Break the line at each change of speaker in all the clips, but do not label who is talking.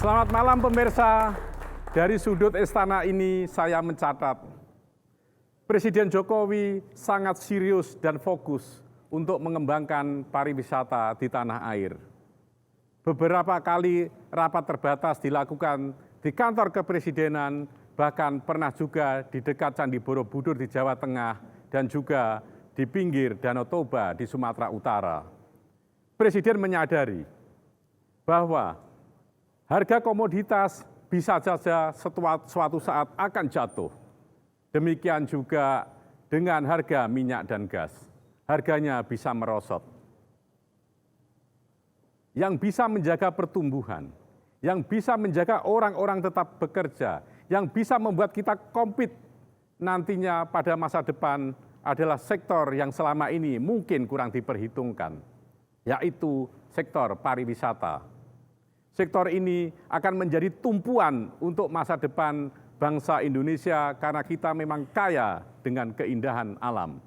Selamat malam pemirsa. Dari sudut istana ini saya mencatat, Presiden Jokowi sangat serius dan fokus untuk mengembangkan pariwisata di tanah air. Beberapa kali rapat terbatas dilakukan di kantor kepresidenan, bahkan pernah juga di dekat Candi Borobudur di Jawa Tengah dan juga di pinggir Danau Toba di Sumatera Utara. Presiden menyadari bahwa harga komoditas bisa saja suatu saat akan jatuh. Demikian juga dengan harga minyak dan gas. Harganya bisa merosot. Yang bisa menjaga pertumbuhan, yang bisa menjaga orang-orang tetap bekerja, yang bisa membuat kita kompet nantinya pada masa depan adalah sektor yang selama ini mungkin kurang diperhitungkan, yaitu sektor pariwisata. Sektor ini akan menjadi tumpuan untuk masa depan bangsa Indonesia karena kita memang kaya dengan keindahan alam.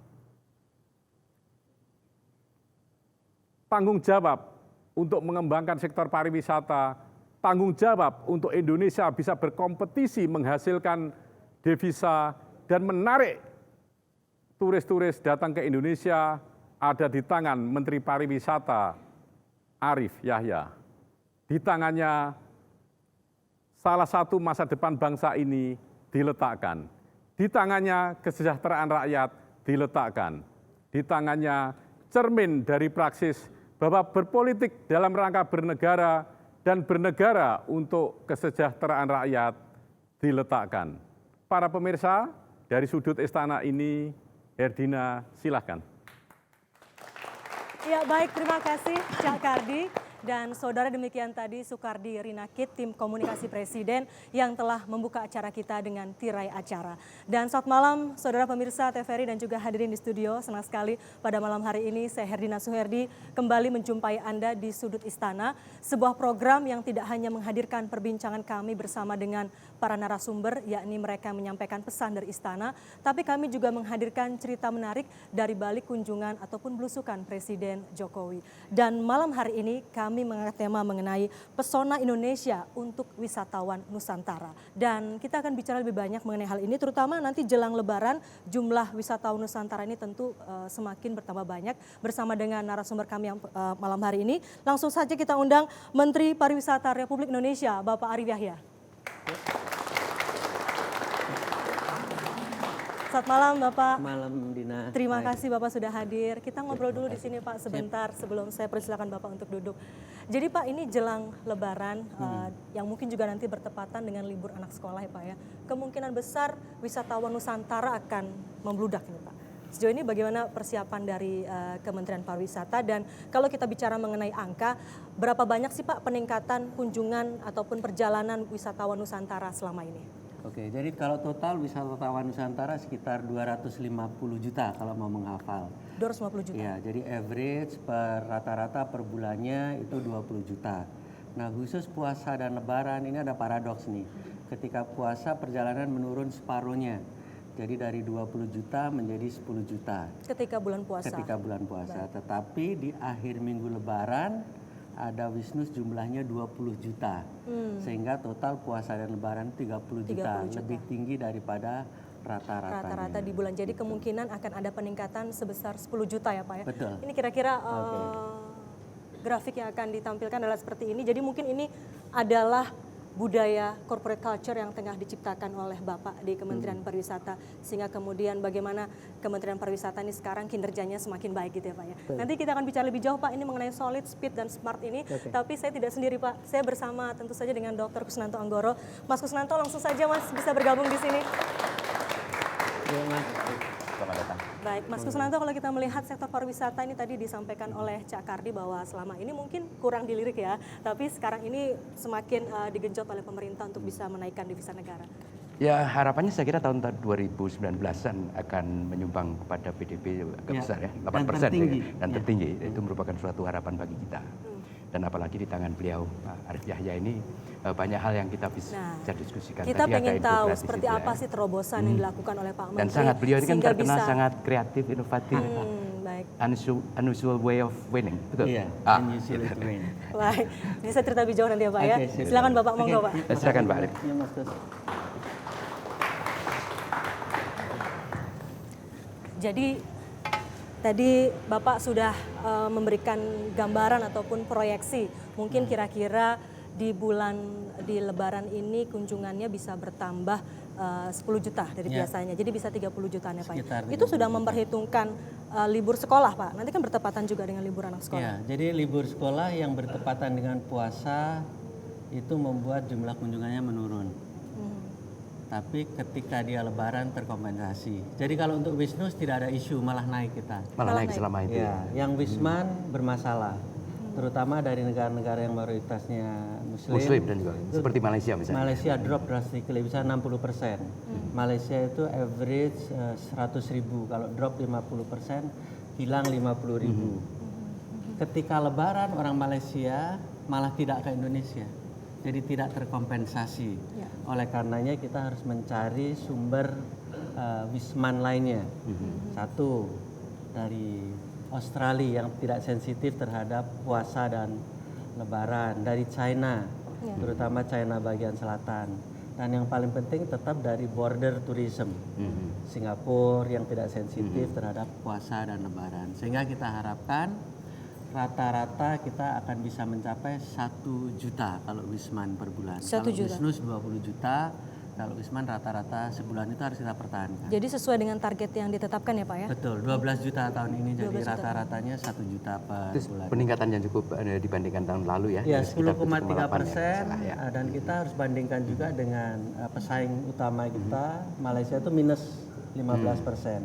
Tanggung jawab untuk mengembangkan sektor pariwisata, tanggung jawab untuk Indonesia bisa berkompetisi menghasilkan devisa dan menarik turis-turis datang ke Indonesia ada di tangan Menteri Pariwisata Arief Yahya. Di tangannya salah satu masa depan bangsa ini diletakkan. Di tangannya kesejahteraan rakyat diletakkan. Di tangannya cermin dari praksis bahwa berpolitik dalam rangka bernegara dan bernegara untuk kesejahteraan rakyat diletakkan. Para pemirsa, dari sudut istana ini, Herdina, silahkan.
Ya baik, terima kasih Cak Kardi. Dan saudara, demikian tadi Soekardi Rinakit, tim komunikasi Presiden yang telah membuka acara kita dengan tirai acara. Dan selamat malam saudara pemirsa TVRI dan juga hadirin di studio. Senang sekali pada malam hari ini saya Herdina Suherdi kembali menjumpai Anda di Sudut Istana. Sebuah program yang tidak hanya menghadirkan perbincangan kami bersama dengan para narasumber, yakni mereka yang menyampaikan pesan dari Istana, tapi kami juga menghadirkan cerita menarik dari balik kunjungan ataupun belusukan Presiden Jokowi. Dan malam hari ini kami mengangkat tema mengenai pesona Indonesia untuk wisatawan Nusantara. Dan kita akan bicara lebih banyak mengenai hal ini, terutama nanti jelang Lebaran jumlah wisatawan Nusantara ini tentu semakin bertambah banyak. Bersama dengan narasumber kami yang malam hari ini, langsung saja kita undang Menteri Pariwisata Republik Indonesia, Bapak Arief Yahya. Selamat malam Bapak.
Malam Dina.
Terima kasih Bapak sudah hadir. Kita ngobrol dulu di sini Pak sebentar sebelum saya persilakan Bapak untuk duduk. Jadi Pak, ini jelang Lebaran yang mungkin juga nanti bertepatan dengan libur anak sekolah ya Pak ya. Kemungkinan besar wisatawan Nusantara akan membludak ini Pak. Sejauh ini bagaimana persiapan dari Kementerian Pariwisata, dan kalau kita bicara mengenai angka, berapa banyak sih Pak peningkatan kunjungan ataupun perjalanan wisatawan Nusantara selama ini?
Oke, jadi kalau total wisatawan Nusantara sekitar 250 juta kalau mau menghafal.
250 juta?
Iya, jadi average per rata-rata per bulannya itu 20 juta. Nah khusus puasa dan lebaran ini ada paradoks nih. Ketika puasa perjalanan menurun separuhnya. Jadi dari 20 juta menjadi 10 juta.
Ketika bulan puasa? Ketika
bulan puasa. Baik. Tetapi di akhir minggu lebaran ada wisnus jumlahnya 20 juta. Sehingga total puasa dan lebaran 30 juta. Lebih tinggi daripada rata-rata
di bulan. Jadi kemungkinan akan ada peningkatan sebesar 10 juta ya Pak ya?
Betul.
Ini kira-kira grafik yang akan ditampilkan adalah seperti ini. Jadi mungkin ini adalah budaya corporate culture yang tengah diciptakan oleh Bapak di Kementerian Pariwisata, sehingga kemudian bagaimana Kementerian Pariwisata ini sekarang kinerjanya semakin baik gitu ya Pak ya. Nanti kita akan bicara lebih jauh Pak ini mengenai solid, speed dan smart ini, tapi saya tidak sendiri Pak, saya bersama tentu saja dengan Dr. Kusnanto Anggoro. Mas Kusnanto, langsung saja Mas bisa bergabung di sini.
Ya, Mas.
Selamat datang.
Baik, Mas Kusnanto, kalau kita melihat sektor pariwisata ini tadi disampaikan oleh Cak Kardi bahwa selama ini mungkin kurang dilirik ya, tapi sekarang ini semakin digenjot oleh pemerintah untuk bisa menaikkan devisa negara.
Ya harapannya saya kira tahun 2019-an akan menyumbang kepada PDB agak besar ya, 8% dan tertinggi. Itu merupakan suatu harapan bagi kita. Dan apalagi di tangan beliau Pak Arief Yahya ini banyak hal yang kita bisa diskusikan.
Kita pengen tahu seperti apa sih terobosan yang dilakukan oleh Pak Menteri.
Dan beliau ini kan terkenal sangat kreatif, inovatif.
Baik. Baik.
Unusual way of winning, betul?
Iya,
Ah.
unusual to win.
Baik. Bisa cerita lebih jauh nanti ya Pak ya.
Oke, siap.
Silakan Bapak, monggo Pak.
Silakan Pak Arif.
Ya, Mas Gus.
Jadi tadi Bapak sudah memberikan gambaran ataupun proyeksi. Mungkin kira-kira di Lebaran ini kunjungannya bisa bertambah 10 juta dari
Ya.
biasanya. Jadi bisa 30 jutaan ya Pak.
Sekitar
Itu sudah memperhitungkan libur sekolah Pak. Nanti kan bertepatan juga dengan libur anak sekolah.
Ya, jadi libur sekolah yang bertepatan dengan puasa itu membuat jumlah kunjungannya menurun. Tapi ketika dia Lebaran terkompensasi. Jadi kalau untuk Wisnus tidak ada isu, malah naik kita.
Malah naik selama itu.
Ya, yang Wisman bermasalah, terutama dari negara-negara yang mayoritasnya
Muslim dan juga seperti Malaysia misalnya.
Malaysia drop drastically, bisa 60%. Malaysia itu average 100.000, kalau drop 50%, hilang 50.000. Ketika Lebaran orang Malaysia malah tidak ke Indonesia, jadi tidak terkompensasi.
Ya.
Oleh karenanya kita harus mencari sumber wisman lainnya. Satu, dari Australia yang tidak sensitif terhadap puasa dan Lebaran, dari China, terutama China bagian selatan. Dan yang paling penting tetap dari border tourism, Singapura yang tidak sensitif terhadap puasa dan Lebaran. Sehingga kita harapkan rata-rata kita akan bisa mencapai 1 juta kalau Wisman per bulan.
1
Kalau
juta.
Wisnus 20 juta, kalau Wisman rata-rata sebulan itu harus kita pertahankan.
Jadi sesuai dengan target yang ditetapkan ya Pak ya?
Betul, 12 juta tahun ini, jadi
12 juta.
rata-ratanya 1 juta per
Itu
bulan.
peningkatan yang cukup dibandingkan tahun lalu ya.
Ya,
sekitar
10,3%,
7,8 ya.
dan kita harus bandingkan juga dengan pesaing utama kita, Malaysia itu minus 15%.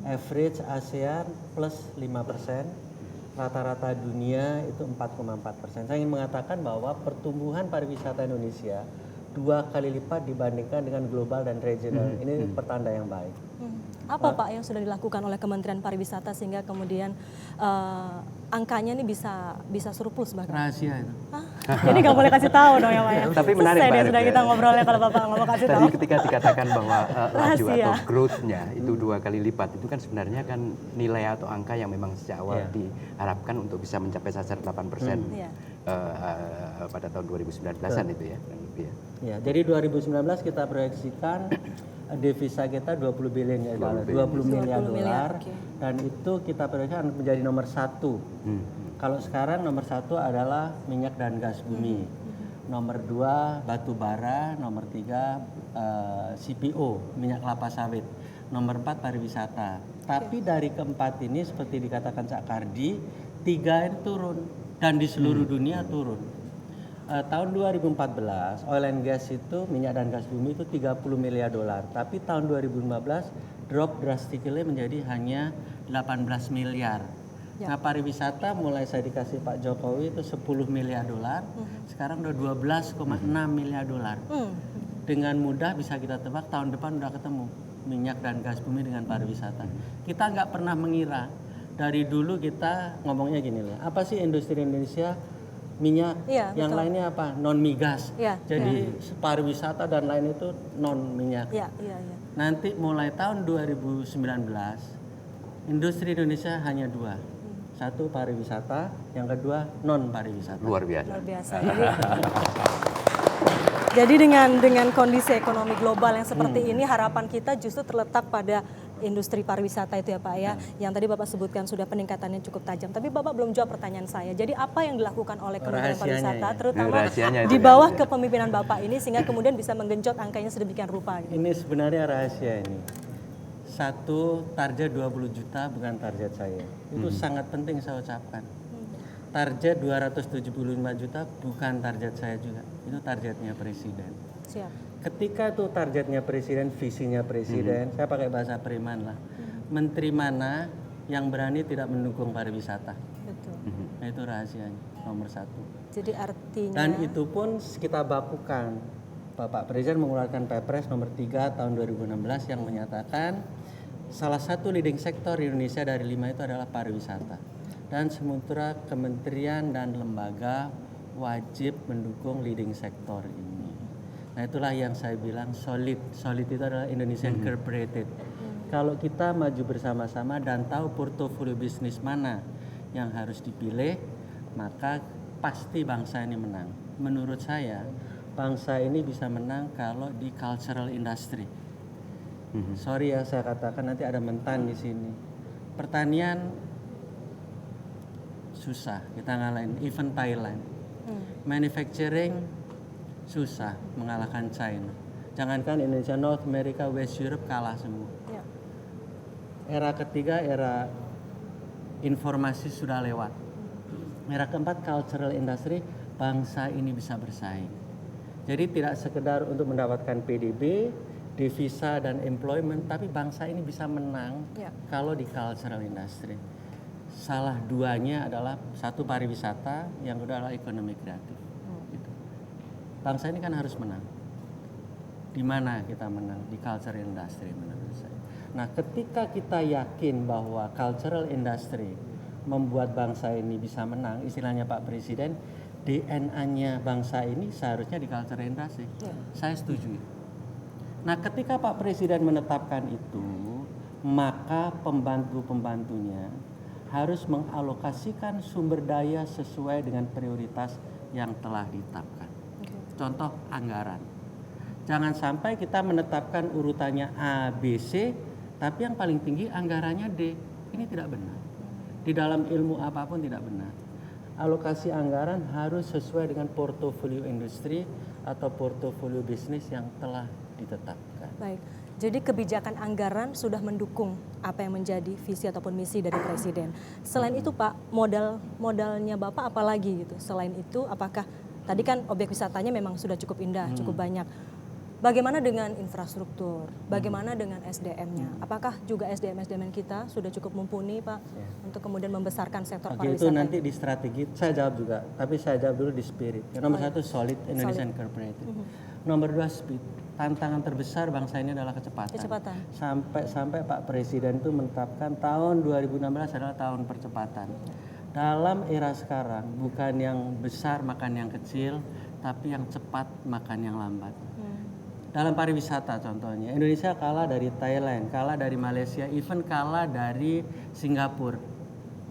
Average ASEAN plus 5%, rata-rata dunia itu 4,4%. Saya ingin mengatakan bahwa pertumbuhan pariwisata Indonesia 2 kali lipat dibandingkan dengan global dan regional. Ini pertanda yang baik.
Apa Pak yang sudah dilakukan oleh Kementerian Pariwisata sehingga kemudian angkanya ini bisa surplus bahkan?
Rahasia itu.
Hah? Jadi nggak boleh kasih tahu dong ya Pak ya?
Tapi menarik,
Selesai
Pak
deh
Arif,
sudah
ya.
kita ngobrolnya kalau Bapak nggak mau kasih tahu.
Tadi ketika dikatakan bahwa laju
Rahasia.
atau growth-nya itu 2 kali lipat, itu kan sebenarnya kan nilai atau angka yang memang sejak awal
Iya.
diharapkan untuk bisa mencapai sasaran 8%
Iya.
pada tahun 2019-an itu ya. kurang lebih ya.
Ya, jadi 2019 kita proyeksikan devisa kita 20 billion ya, 20 miliar
20 miliar,
dolar,
oke.
dan itu kita proyeksikan menjadi nomor 1. Kalau sekarang nomor 1 adalah minyak dan gas bumi, nomor 2 batu bara, nomor 3 CPO minyak kelapa sawit, nomor 4 pariwisata. Tapi dari keempat ini seperti dikatakan Cak Kardi, 3 ini turun dan di seluruh dunia turun. Tahun 2014 oil and gas itu minyak dan gas bumi itu 30 miliar dolar, tapi tahun 2015 drop drastically menjadi hanya 18 miliar. Nah, pariwisata mulai saya dikasih Pak Jokowi itu 10 miliar dolar, sekarang udah 12,6 miliar dolar. Dengan mudah bisa kita tebak tahun depan udah ketemu minyak dan gas bumi dengan pariwisata. Kita nggak pernah mengira, dari dulu kita ngomongnya gini lah, apa sih industri Indonesia? Minyak,
Iya,
yang
betul.
lainnya apa? Non migas.
Iya,
Jadi pariwisata dan lain itu non minyak.
Iya, iya, iya.
Nanti mulai tahun 2019 industri Indonesia hanya 2. Satu pariwisata, yang kedua non pariwisata.
Luar biasa.
Luar biasa. Jadi dengan kondisi ekonomi global yang seperti ini, harapan kita justru terletak pada industri pariwisata itu ya Pak ya. Yang tadi Bapak sebutkan sudah peningkatannya cukup tajam. Tapi Bapak belum jawab pertanyaan saya. Jadi apa yang dilakukan oleh Kementerian
Rahasianya
Pariwisata,
ya.
terutama
Rahasianya itu
di
ya.
bawah kepemimpinan Bapak ini, sehingga kemudian bisa menggenjot angkanya sedemikian rupa? Gitu.
Ini sebenarnya rahasia ini. Satu, target 20 juta bukan target saya. Itu sangat penting saya ucapkan. Target 275 juta bukan target saya juga. Itu targetnya Presiden.
Siap.
Ketika itu targetnya Presiden, visinya Presiden, saya pakai bahasa Preman lah. Menteri mana yang berani tidak mendukung pariwisata?
Betul.
Nah, itu rahasianya, nomor 1.
Jadi artinya
Dan itu pun kita bakukan. Bapak Presiden mengeluarkan Perpres nomor 3 tahun 2016 yang menyatakan salah satu leading sektor di Indonesia dari 5 itu adalah pariwisata. Dan sementara kementerian dan lembaga wajib mendukung leading sektor ini. Nah, itulah yang saya bilang solid. Solid itu adalah Indonesian Incorporated. Kalau kita maju bersama-sama dan tahu portofolio bisnis mana yang harus dipilih, maka pasti bangsa ini menang. Menurut saya, bangsa ini bisa menang kalau di cultural industry. Sorry ya saya katakan, nanti ada mentan di sini. Pertanian susah, kita ngalahin even Thailand. Manufacturing susah mengalahkan China. Jangankan Indonesia, North America, West Europe kalah semua.
Ya.
Era ketiga, era informasi sudah lewat. Era keempat, cultural industry, bangsa ini bisa bersaing. Jadi tidak sekedar untuk mendapatkan PDB, devisa dan employment, tapi bangsa ini bisa menang kalau di cultural industry. Salah duanya adalah satu pariwisata, yang kedua adalah ekonomi kreatif. Gitu. Bangsa ini kan harus menang. Di mana kita menang? Di cultural industry menurut saya. Nah, ketika kita yakin bahwa cultural industry membuat bangsa ini bisa menang, istilahnya Pak Presiden, DNA-nya bangsa ini seharusnya di cultural industry. Saya setuju. Nah, ketika Pak Presiden menetapkan itu, maka pembantu-pembantunya harus mengalokasikan sumber daya sesuai dengan prioritas yang telah ditetapkan. Contoh anggaran. Jangan sampai kita menetapkan urutannya A, B, C, tapi yang paling tinggi anggarannya D. Ini tidak benar. Di dalam ilmu apapun tidak benar. Alokasi anggaran harus sesuai dengan portofolio industri atau portofolio bisnis yang telah ditetapkan.
Baik, jadi kebijakan anggaran sudah mendukung apa yang menjadi visi ataupun misi dari Presiden. Selain itu Pak, modalnya Bapak apa lagi gitu? Selain itu, apakah tadi kan objek wisatanya memang sudah cukup indah, cukup banyak. Bagaimana dengan infrastruktur? Bagaimana dengan SDM-nya? Apakah juga SDM kita sudah cukup mumpuni Pak untuk kemudian membesarkan sektor pariwisata?
Itu nanti di strategi, saya jawab juga, tapi saya jawab dulu di spirit. Nomor satu, solid Indonesian Corporated. Nomor dua, speed. Tantangan terbesar bangsa ini adalah kecepatan. Sampai Pak Presiden itu menetapkan tahun 2016 adalah tahun percepatan. Dalam era sekarang, bukan yang besar makan yang kecil, tapi yang cepat makan yang lambat. Dalam pariwisata contohnya, Indonesia kalah dari Thailand, kalah dari Malaysia, even kalah dari Singapura.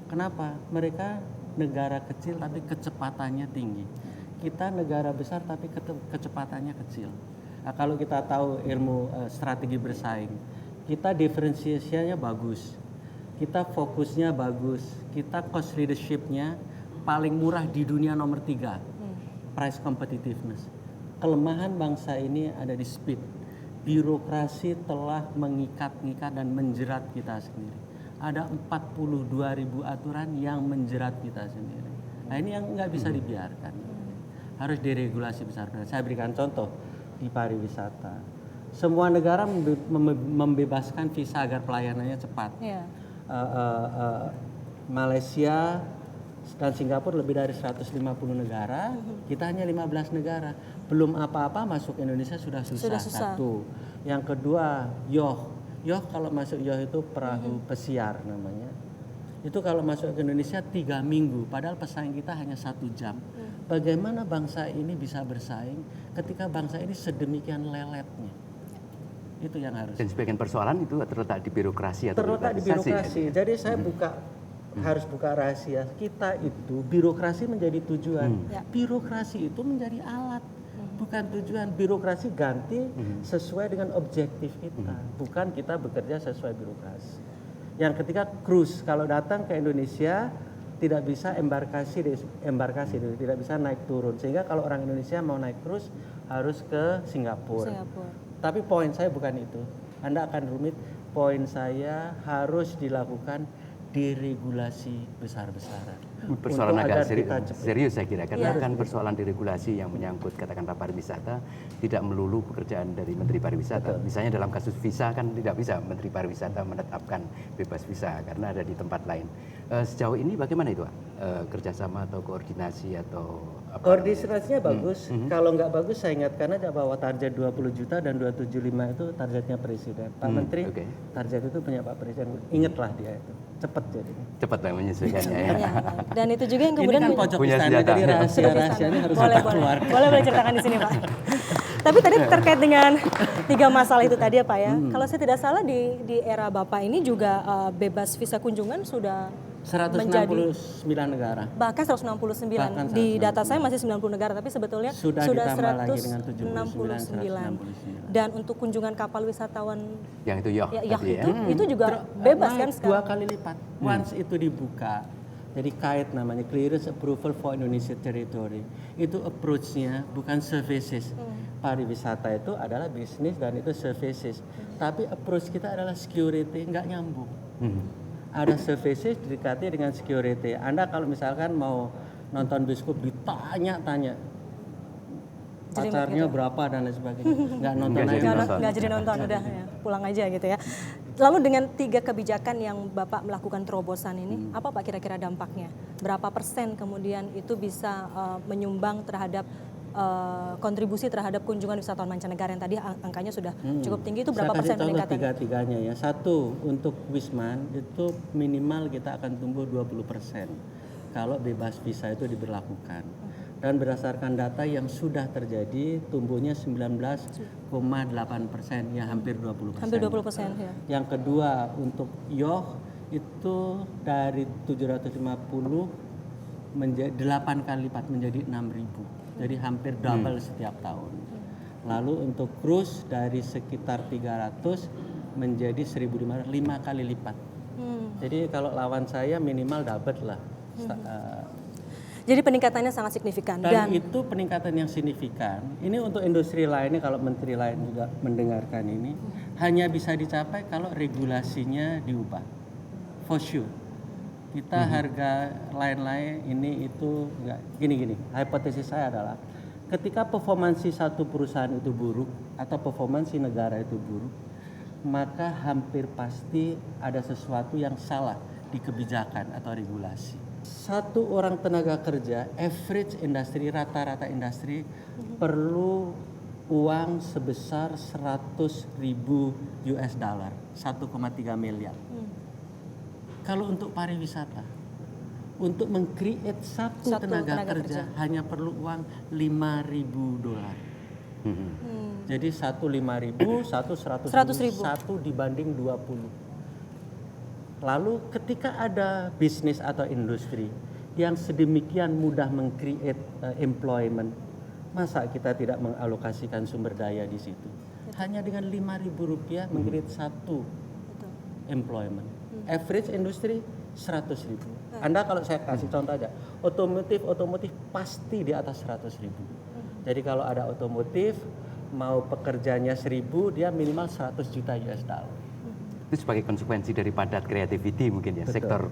Kenapa? Mereka negara kecil tapi kecepatannya tinggi. Kita negara besar tapi kecepatannya kecil. Nah, kalau kita tahu ilmu strategi bersaing, kita diferensiasinya bagus, kita fokusnya bagus, kita cost leadership-nya paling murah di dunia nomor 3, price competitiveness. Kelemahan bangsa ini ada di speed. Birokrasi telah mengikat-ngikat dan menjerat kita sendiri. Ada 42.000 aturan yang menjerat kita sendiri. Nah, ini yang nggak bisa dibiarkan. Harus diregulasi besar-besaran. Saya berikan contoh di pariwisata. Semua negara membebaskan visa agar pelayanannya cepat. Malaysia dan Singapura lebih dari 150 negara, kita hanya 15 negara. Belum apa-apa masuk Indonesia sudah susah. Satu. Yang kedua, Yoh kalau masuk Yoh itu perahu pesiar namanya. Itu kalau masuk ke Indonesia 3 minggu, padahal pesaing kita hanya 1 jam. Bagaimana bangsa ini bisa bersaing ketika bangsa ini sedemikian leletnya? Itu yang harus.
Dan sebagian persoalan itu terletak di birokrasi atau
terletak di birokrasi. Jadi saya harus buka rahasia. Kita itu birokrasi menjadi tujuan. Birokrasi itu menjadi alat, bukan tujuan. Birokrasi ganti sesuai dengan objektif kita, bukan kita bekerja sesuai birokrasi. Yang ketiga, cruise. Kalau datang ke Indonesia tidak bisa embarkasi, tidak bisa naik turun. Sehingga kalau orang Indonesia mau naik cruise harus ke Singapura. Tapi poin saya bukan itu. Anda akan rumit. Poin saya harus dilakukan deregulasi besar-besaran.
Persoalan agak serius saya kira, karena kan persoalan deregulasi yang menyangkut katakanlah pariwisata tidak melulu pekerjaan dari Menteri Pariwisata. Misalnya dalam kasus visa kan tidak bisa Menteri Pariwisata menetapkan bebas visa karena ada di tempat lain. Sejauh ini bagaimana itu Pak? Kerjasama atau koordinasi atau apa?
Koordinasinya bagus. Kalau nggak bagus saya ingatkan aja bahwa target 20 juta dan 275 itu targetnya Presiden. Pak Menteri, target itu punya Pak Presiden. Ingatlah dia itu. Cepat jadi.
Cepat lah menyesuaikannya ya.
Dan itu juga yang
Ini
kemudian
kan pojok
punya
istana,
senjata.
jadi rahasia-rahasianya harus
boleh,
kita
boleh.
keluarkan.
Boleh ceritakan di sini Pak. Tapi tadi terkait dengan 3 masalah itu tadi ya Pak ya. Kalau saya tidak salah di era Bapak ini juga bebas visa kunjungan sudah
169 negara.
bahkan 169.
Bahkan
Di
169.
data saya masih 90 negara tapi sebetulnya
Sudah ditambah lagi dengan
169. Dan untuk kunjungan kapal wisatawan
Yang itu yacht
yacht
tadi ya.
itu juga bebas kan
Naik 2
sekarang.
kali lipat. Once itu dibuka, jadi KAIT namanya, Clearance Approval for Indonesia Territory. Itu approach-nya bukan services. Pariwisata itu adalah bisnis dan itu services. Tapi approach kita adalah security, nggak nyambung. Ada services didekati dengan security. Anda kalau misalkan mau nonton bioskop ditanya-tanya
Jadi
pacarnya berapa dan lain sebagainya. Nggak nonton
Nggak
aja.
jadi nonton.
Nggak jadi nonton udah ya, pulang aja gitu ya. Lalu dengan 3 kebijakan yang Bapak melakukan terobosan ini, apa Pak kira-kira dampaknya? Berapa persen kemudian itu bisa menyumbang terhadap kontribusi terhadap kunjungan wisatawan mancanegara yang tadi angkanya sudah cukup tinggi, itu berapa persen
Saya kasih contoh
peningkatannya?
tiga-tiganya ya. Satu, untuk Wisman itu minimal kita akan tumbuh 20% kalau bebas visa itu diberlakukan. Dan berdasarkan data yang sudah terjadi, tumbuhnya 19,8%, ya hampir 20%.
Hampir 20% ya.
Yang kedua, untuk yacht itu dari 750 menjadi 8 kali lipat menjadi 6.000. Jadi hampir double setiap tahun. Lalu untuk cruise dari sekitar 300 menjadi 1.500, 5 kali lipat. Jadi kalau lawan saya minimal double lah.
Jadi peningkatannya sangat signifikan.
Dan itu peningkatan yang signifikan. Ini untuk industri lainnya, kalau menteri lain juga mendengarkan ini, hanya bisa dicapai kalau regulasinya diubah. For sure. Kita harga lain-lain ini itu enggak gini-gini. Hipotesis saya adalah ketika performansi satu perusahaan itu buruk atau performansi negara itu buruk, maka hampir pasti ada sesuatu yang salah di kebijakan atau regulasi. Satu orang tenaga kerja, average industri, rata-rata industri perlu uang sebesar 100.000 US dollar, 1,3 miliar. Kalau untuk pariwisata, untuk meng-create satu tenaga kerja hanya perlu uang 5.000 dolar. Jadi 5.000, 100.000, 1 dibanding 20. Lalu ketika ada bisnis atau industri yang sedemikian mudah meng-create employment, masa kita tidak mengalokasikan sumber daya di situ? Hanya dengan 5.000 rupiah meng-create satu employment. Average industri 100.000. Anda kalau saya kasih contoh aja, otomotif pasti di atas 100.000. Jadi kalau ada otomotif mau pekerjanya 1.000, dia minimal 100 juta US dollar.
Itu sebagai konsekuensi dari padat creativity mungkin ya. Betul. Sektor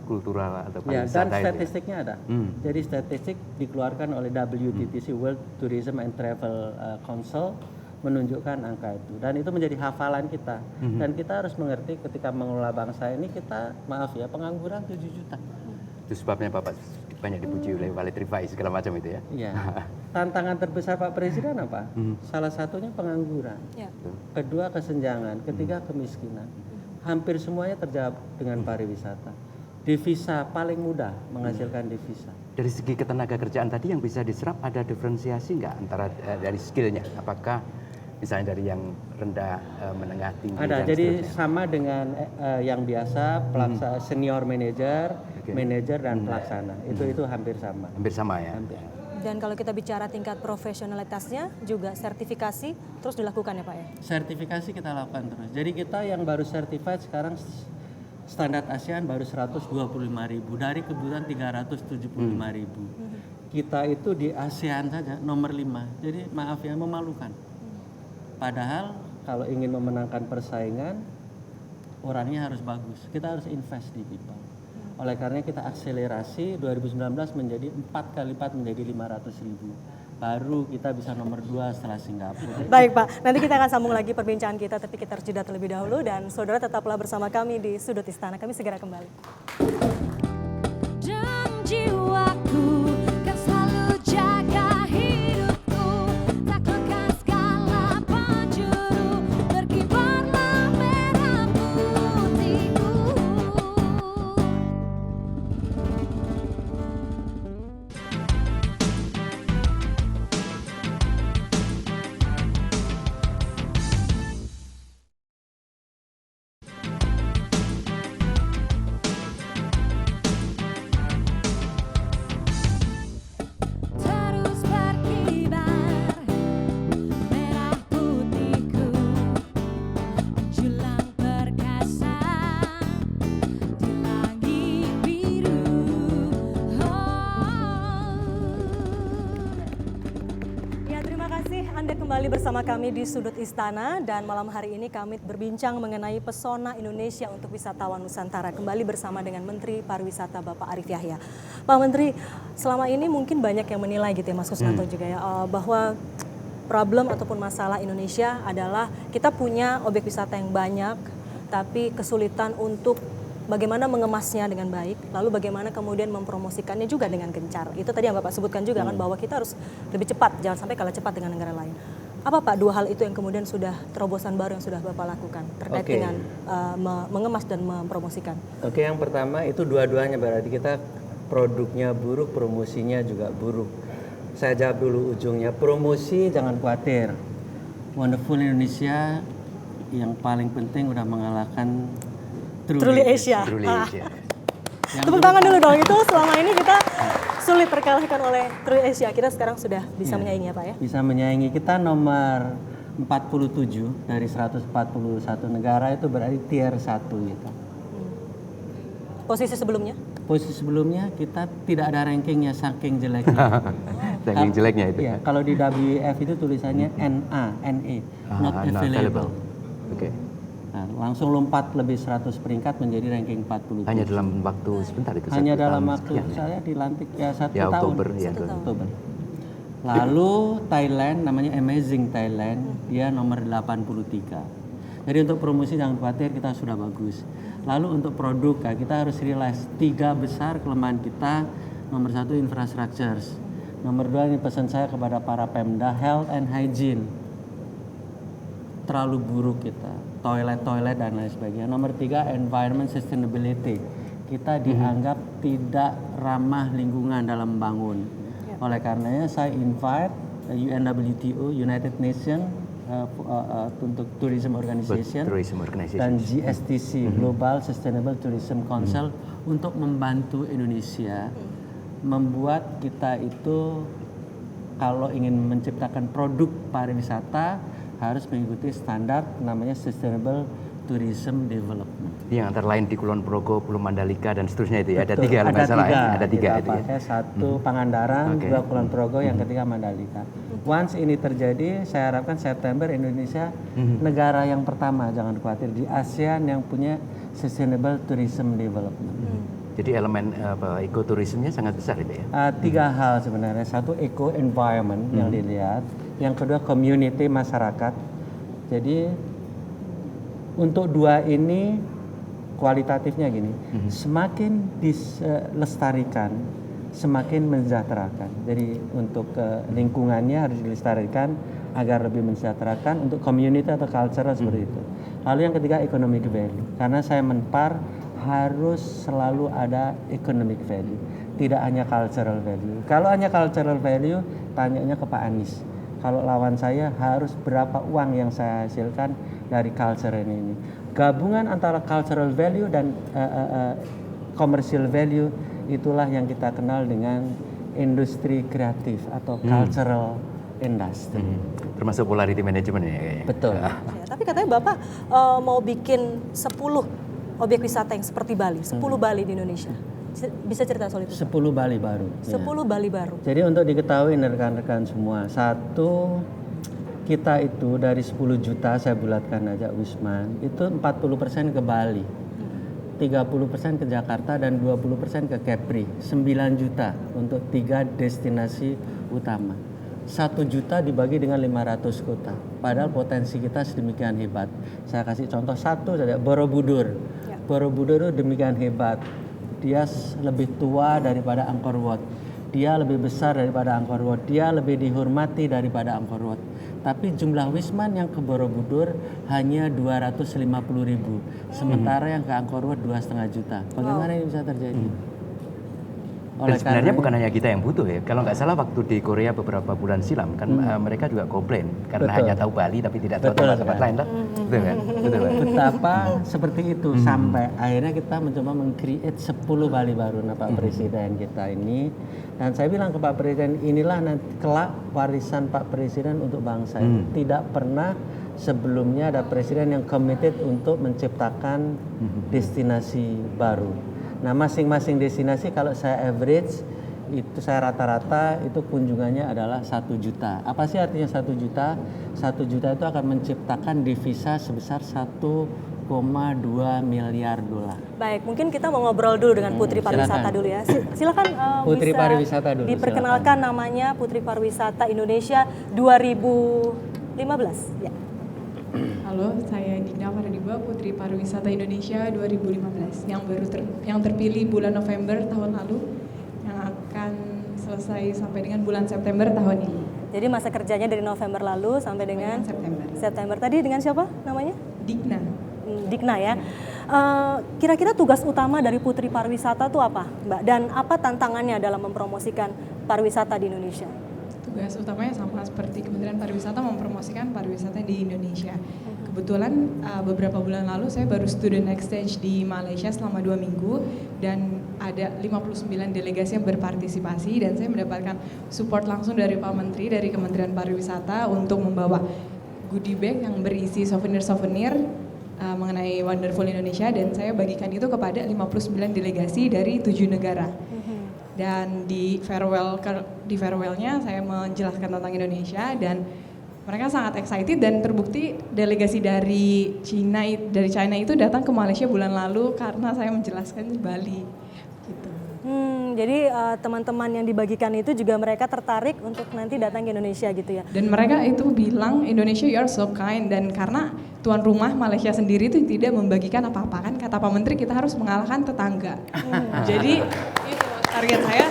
kultural atau
ya,
pariwisata.
Dan statistiknya ada. Jadi statistik dikeluarkan oleh WTTC, World Tourism and Travel Council, menunjukkan angka itu, dan itu menjadi hafalan kita. Dan kita harus mengerti ketika mengelola bangsa ini, kita maaf ya, pengangguran 7 juta.
Itu sebabnya Bapak banyak dipuji oleh Walid Rifai segala macam itu ya.
Iya. Tantangan terbesar Pak Presiden apa? Salah satunya pengangguran.
Ya.
Kedua kesenjangan, ketiga kemiskinan. Hampir semuanya terjawab dengan pariwisata. Devisa paling mudah menghasilkan devisa.
Dari segi ketenaga kerjaan tadi yang bisa diserap, ada diferensiasi nggak antara dari skillnya? Apakah misalnya dari yang rendah, menengah, tinggi?
Ada, jadi sama dengan yang biasa, senior manager, manager dan pelaksana. Itu hampir sama.
Hampir sama ya.
Hampir.
Dan kalau kita bicara tingkat profesionalitasnya, juga sertifikasi terus dilakukan ya Pak ya?
Sertifikasi kita lakukan terus. Jadi kita yang baru certified sekarang standar ASEAN baru 125.000 dari kebutuhan 375.000. Kita itu di ASEAN saja nomor 5. Jadi maaf ya, memalukan. Padahal kalau ingin memenangkan persaingan, orangnya harus bagus. Kita harus invest di people. Oleh karena kita akselerasi 2019 menjadi 4 kali lipat menjadi 500.000. Baru kita bisa nomor 2 setelah Singapura.
Baik Pak, nanti kita akan sambung lagi perbincangan kita, tapi kita harus jeda terlebih dahulu. Dan saudara tetaplah bersama kami di Sudut Istana, kami segera kembali.
Dan jiwaku kan selalu jaga hidupku, taklukkan segala penjuru, berkibarlah merah putihku.
kembali bersama kami di Sudut Istana dan malam hari ini kami berbincang mengenai pesona Indonesia untuk wisatawan Nusantara. Kembali bersama dengan Menteri Pariwisata Bapak Arief Yahya. Pak Menteri, selama ini mungkin banyak yang menilai gitu ya Mas Kusnanto juga ya, bahwa problem ataupun masalah Indonesia adalah kita punya objek wisata yang banyak, tapi kesulitan untuk bagaimana mengemasnya dengan baik, lalu bagaimana kemudian mempromosikannya juga dengan gencar. Itu tadi yang Bapak sebutkan juga kan bahwa kita harus lebih cepat, jangan sampai kalah cepat dengan negara lain. Apa Pak dua hal itu yang kemudian sudah terobosan baru yang sudah Bapak lakukan terkait dengan mengemas dan mempromosikan?
Oke, yang pertama itu dua-duanya berarti kita produknya buruk, promosinya juga buruk. Saya jawab dulu ujungnya. Promosi jangan khawatir. Wonderful Indonesia yang paling penting udah mengalahkan
Truly Asia.
Truly Asia.
Tepuk tangan dulu dong, itu selama ini kita sulit terkalahkan oleh Truly Asia. Kita sekarang sudah bisa menyaingi ya Pak ya?
Bisa menyaingi. Kita nomor 47 dari 141 negara, itu berarti tier 1 gitu.
Posisi sebelumnya?
Posisi sebelumnya kita tidak ada rankingnya saking jeleknya.
Saking jeleknya itu.
Iya, kalau di WEF itu tulisannya NE, not available.
Oke.
Nah, langsung lompat lebih 100 peringkat menjadi ranking 40.
Hanya dalam waktu sebentar itu.
Hanya
satu
dalam
tahun
waktu
sekian, ya?
saya dilantik ya 1
Ya,
tahun.
Oktober, ya.
Oktober. Lalu Thailand, namanya Amazing Thailand, dia nomor 83. Jadi untuk promosi jangan khawatir, kita sudah bagus. Lalu untuk produk, kita harus realize 3 besar kelemahan kita. Nomor 1 infrastructures. Nomor 2 ini pesan saya kepada para Pemda, health and hygiene. Terlalu buruk kita, toilet dan lain sebagainya. Nomor 3 environment sustainability. Kita dianggap tidak ramah lingkungan dalam membangun. Oleh karenanya saya invite UNWTO, United Nations untuk Tourism Organization, dan GSTC, Global Sustainable Tourism Council untuk membantu Indonesia membuat kita itu kalau ingin menciptakan produk pariwisata harus mengikuti standar namanya Sustainable Tourism Development.
Yang antara lain di Kulon Progo, Pulau Mandalika dan seterusnya itu ya. Ada
Betul.
3 kalau nggak salah ya. Ada 3
kita
itu ya.
pakai 1 Pangandaran, 2 Kulon Progo, yang ketiga Mandalika. Once ini terjadi, saya harapkan September Indonesia negara yang pertama, jangan khawatir, di ASEAN yang punya Sustainable Tourism Development.
Jadi elemen ekoturismenya sangat besar itu ya.
3 hal sebenarnya. 1 eco environment yang dilihat, yang kedua community masyarakat. Jadi untuk 2 ini kualitatifnya gini, semakin dilestarikan, semakin mensejahterakan. Jadi untuk lingkungannya harus dilestarikan agar lebih mensejahterakan, untuk community atau cultural seperti itu. Lalu yang ketiga economic value, karena saya menpar harus selalu ada economic value, tidak hanya cultural value. Kalau hanya cultural value, tanyanya ke Pak Anies. Kalau lawan saya harus berapa uang yang saya hasilkan dari culture ini. Gabungan antara cultural value dan commercial value, itulah yang kita kenal dengan industri kreatif atau cultural industry.
Termasuk polarity management ya kayaknya.
Betul.
Ya, tapi katanya Bapak mau bikin 10 objek wisata yang seperti Bali, 10 Bali di Indonesia. Bisa cerita soal itu?
10 Bali baru.
10 Bali baru.
Jadi untuk diketahui rekan-rekan semua, 1, kita itu dari 10 juta saya bulatkan aja Wisman, itu 40% ke Bali, 30% ke Jakarta, dan 20% ke Kepri. 9 juta untuk 3 destinasi utama. 1 juta dibagi dengan 500 kota. Padahal potensi kita sedemikian hebat. Saya kasih contoh 1 saja, Borobudur. Borobudur itu demikian hebat. Dia lebih tua daripada Angkor Wat. Dia lebih besar daripada Angkor Wat. Dia lebih dihormati daripada Angkor Wat. Tapi jumlah Wisman yang ke Borobudur hanya 250.000. Sementara yang ke Angkor Wat 2,5 juta. Bagaimana ini bisa terjadi?
Dan sebenarnya bukan hanya kita yang butuh ya. Kalau nggak salah waktu di Korea beberapa bulan silam kan mereka juga komplain karena hanya tahu Bali tapi tidak tahu tempat-tempat lain. Betul kan? Betul kan?
Betapa seperti itu sampai akhirnya kita mencoba meng-create 10 Bali baru Pak Presiden kita ini. Dan saya bilang ke Pak Presiden, inilah nanti kelak warisan Pak Presiden untuk bangsa ini. Tidak pernah sebelumnya ada presiden yang committed untuk menciptakan destinasi baru. Nah, masing-masing destinasi kalau saya average itu saya rata-rata itu kunjungannya adalah 1 juta. Apa sih artinya 1 juta? 1 juta itu akan menciptakan devisa sebesar 1,2 miliar dolar.
Baik, mungkin kita mau ngobrol dulu dengan Putri Pariwisata
silakan.
dulu ya. Silakan
Putri
bisa
Pariwisata dulu,
diperkenalkan namanya Putri Pariwisata Indonesia 2015. Ya.
Halo, saya Digna Faradiba, Putri Pariwisata Indonesia 2015 yang terpilih bulan November tahun lalu yang akan selesai sampai dengan bulan September tahun ini.
Jadi masa kerjanya dari November lalu sampai dengan September. Tadi dengan siapa namanya?
Digna.
Digna ya. Kira-kira tugas utama dari Putri Pariwisata itu apa, Mbak? Dan apa tantangannya dalam mempromosikan pariwisata di Indonesia?
Tugas utamanya sama seperti Kementerian Pariwisata, mempromosikan pariwisata di Indonesia. Kebetulan beberapa bulan lalu saya baru student exchange di Malaysia selama 2 minggu dan ada 59 delegasi yang berpartisipasi dan saya mendapatkan support langsung dari Pak Menteri dari Kementerian Pariwisata untuk membawa goodie bag yang berisi souvenir-souvenir mengenai Wonderful Indonesia dan saya bagikan itu kepada 59 delegasi dari 7 negara. Dan di farewell-nya saya menjelaskan tentang Indonesia dan mereka sangat excited dan terbukti delegasi dari China itu datang ke Malaysia bulan lalu karena saya menjelaskan di Bali. Gitu.
Jadi teman-teman yang dibagikan itu juga mereka tertarik untuk nanti datang ke Indonesia gitu ya.
Dan mereka itu bilang Indonesia you are so kind dan karena tuan rumah Malaysia sendiri itu tidak membagikan apa-apa kan kata Pak Menteri kita harus mengalahkan tetangga. Jadi itu target saya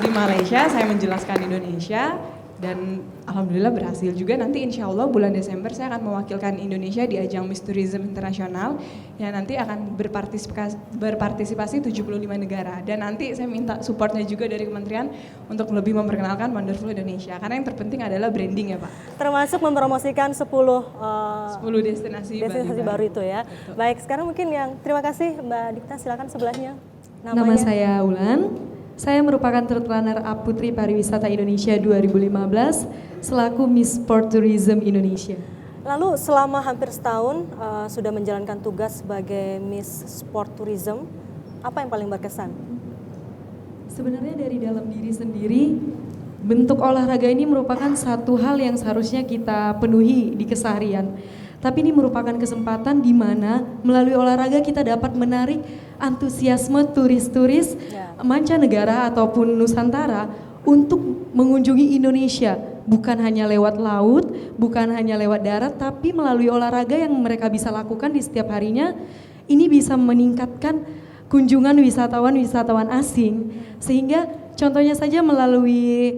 di Malaysia, saya menjelaskan Indonesia dan alhamdulillah berhasil juga. Nanti insya Allah bulan Desember saya akan mewakilkan Indonesia di ajang Miss Tourism Internasional yang nanti akan berpartisipasi 75 negara. Dan nanti saya minta supportnya juga dari kementerian untuk lebih memperkenalkan Wonderful Indonesia. Karena yang terpenting adalah branding ya Pak.
Termasuk mempromosikan 10
destinasi
baru itu ya. Betul. Baik, sekarang mungkin terima kasih Mbak Dikta, silakan sebelahnya.
Nama saya Ulan. Saya merupakan third runner-up Putri Pariwisata Indonesia 2015 selaku Miss Sport Tourism Indonesia.
Lalu selama hampir setahun sudah menjalankan tugas sebagai Miss Sport Tourism, apa yang paling berkesan?
Sebenarnya dari dalam diri sendiri, bentuk olahraga ini merupakan satu hal yang seharusnya kita penuhi di keseharian. Tapi ini merupakan kesempatan di mana melalui olahraga kita dapat menarik antusiasme turis-turis mancanegara ataupun Nusantara untuk mengunjungi Indonesia. Bukan hanya lewat laut, bukan hanya lewat darat, tapi melalui olahraga yang mereka bisa lakukan di setiap harinya. Ini bisa meningkatkan kunjungan wisatawan-wisatawan asing. Sehingga contohnya saja melalui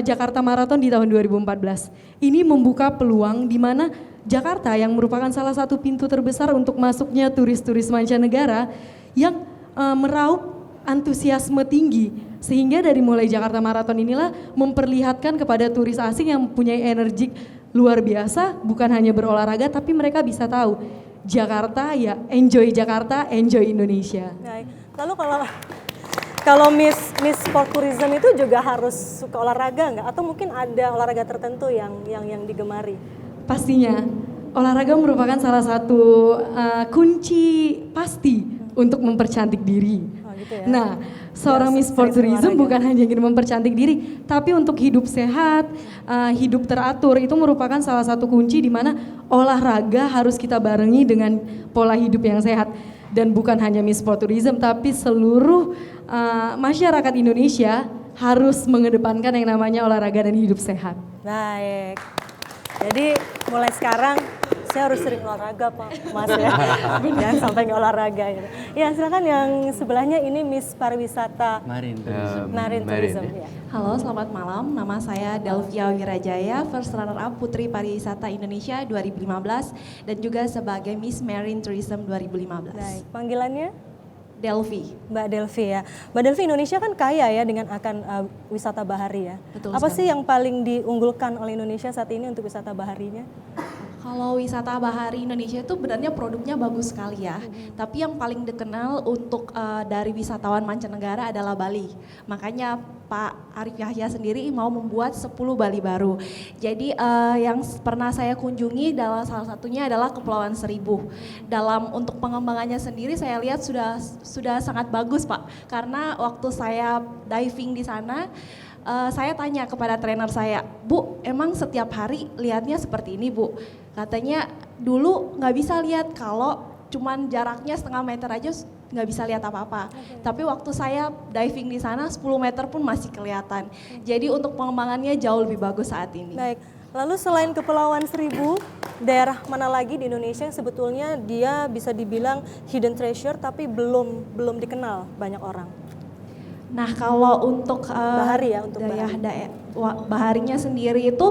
Jakarta Marathon di tahun 2014. Ini membuka peluang di mana Jakarta yang merupakan salah satu pintu terbesar untuk masuknya turis-turis mancanegara yang meraup antusiasme tinggi sehingga dari mulai Jakarta Marathon inilah memperlihatkan kepada turis asing yang mempunyai energi luar biasa bukan hanya berolahraga tapi mereka bisa tahu Jakarta ya enjoy Jakarta, enjoy Indonesia.
Baik. Lalu kalau Miss Sport Tourism itu juga harus suka olahraga nggak? Atau mungkin ada olahraga tertentu yang digemari?
Pastinya, olahraga merupakan salah satu kunci pasti untuk mempercantik diri.
Oh, gitu ya?
Nah, seorang Miss Sport Tourism bukan hanya ingin mempercantik diri, tapi untuk hidup sehat, hidup teratur itu merupakan salah satu kunci di mana olahraga harus kita barengi dengan pola hidup yang sehat. Dan bukan hanya Miss Sport Tourism, tapi seluruh masyarakat Indonesia harus mengedepankan yang namanya olahraga dan hidup sehat.
Baik. Jadi mulai sekarang saya harus sering olahraga Pak Mas ya. Jangan sampai nggak olahraga gitu. Ya silakan yang sebelahnya ini Miss Pariwisata
Marine
Tourism. Ya.
Halo, selamat malam. Nama saya Delvia Wirajaya, first runner-up Putri Pariwisata Indonesia 2015 dan juga sebagai Miss Marine Tourism 2015.
Baik, panggilannya?
Delvi.
Mbak Delvi ya. Mbak Delvi, Indonesia kan kaya ya dengan akan wisata bahari ya.
Betul
Apa
sekali.
sih yang paling diunggulkan oleh Indonesia saat ini untuk wisata baharinya?
Kalau wisata bahari Indonesia itu sebenarnya produknya bagus sekali ya. Tapi yang paling dikenal untuk dari wisatawan mancanegara adalah Bali. Makanya Pak Arif Yahya sendiri mau membuat 10 Bali baru. Jadi yang pernah saya kunjungi salah satunya adalah Kepulauan Seribu. Dalam untuk pengembangannya sendiri saya lihat sudah sangat bagus Pak. Karena waktu saya diving di sana saya tanya kepada trainer saya, Bu, emang setiap hari lihatnya seperti ini Bu? Katanya dulu nggak bisa lihat kalau cuman jaraknya setengah meter aja nggak bisa lihat apa-apa. Tapi waktu saya diving di sana 10 meter pun masih kelihatan. Jadi untuk pengembangannya jauh lebih bagus saat ini.
Baik, lalu selain Kepulauan Seribu, daerah mana lagi di Indonesia yang sebetulnya dia bisa dibilang hidden treasure tapi belum dikenal banyak orang?
Nah kalau untuk
Bahari ya, untuk
baharinya sendiri itu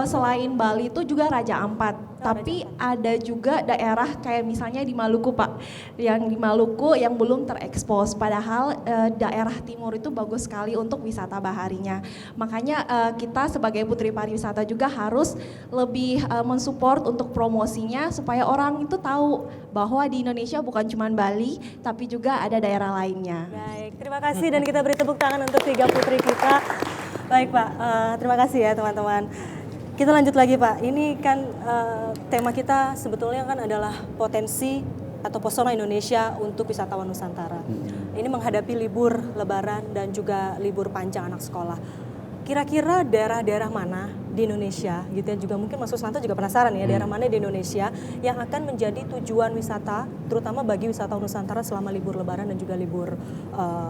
selain Bali itu juga Raja Ampat. Tapi ada juga daerah kayak misalnya di Maluku Pak, yang di Maluku yang belum terekspos. Padahal daerah timur itu bagus sekali untuk wisata baharinya. Makanya kita sebagai Putri Pariwisata juga harus lebih mensupport untuk promosinya supaya orang itu tahu bahwa di Indonesia bukan cuma Bali, tapi juga ada daerah lainnya.
Baik, terima kasih dan kita beri tepuk tangan untuk 3 putri kita. Baik Pak, terima kasih ya teman-teman. Kita lanjut lagi Pak, ini kan tema kita sebetulnya kan adalah potensi atau pesona Indonesia untuk wisatawan Nusantara. Ini menghadapi libur lebaran dan juga libur panjang anak sekolah. Kira-kira daerah-daerah mana di Indonesia gitu ya, juga mungkin Mas Suswanto juga penasaran ya, daerah mana di Indonesia yang akan menjadi tujuan wisata terutama bagi wisatawan Nusantara selama libur lebaran dan juga libur